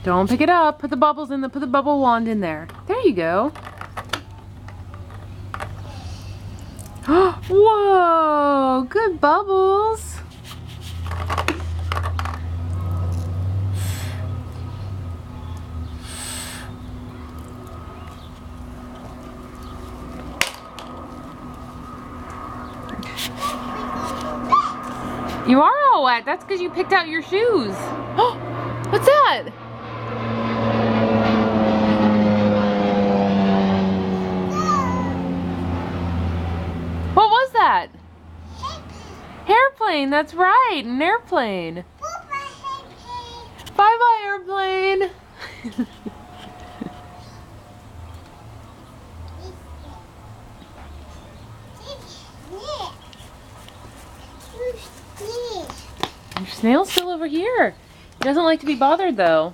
Don't pick it up. Put the bubbles in put the bubble wand in there. There you go. Whoa, good bubbles. You are all wet. That's because you picked out your shoes. Oh, what's that? What was that? Airplane, that's right, an airplane. Bye-bye, airplane. Your snail's still over here. He doesn't like to be bothered, though.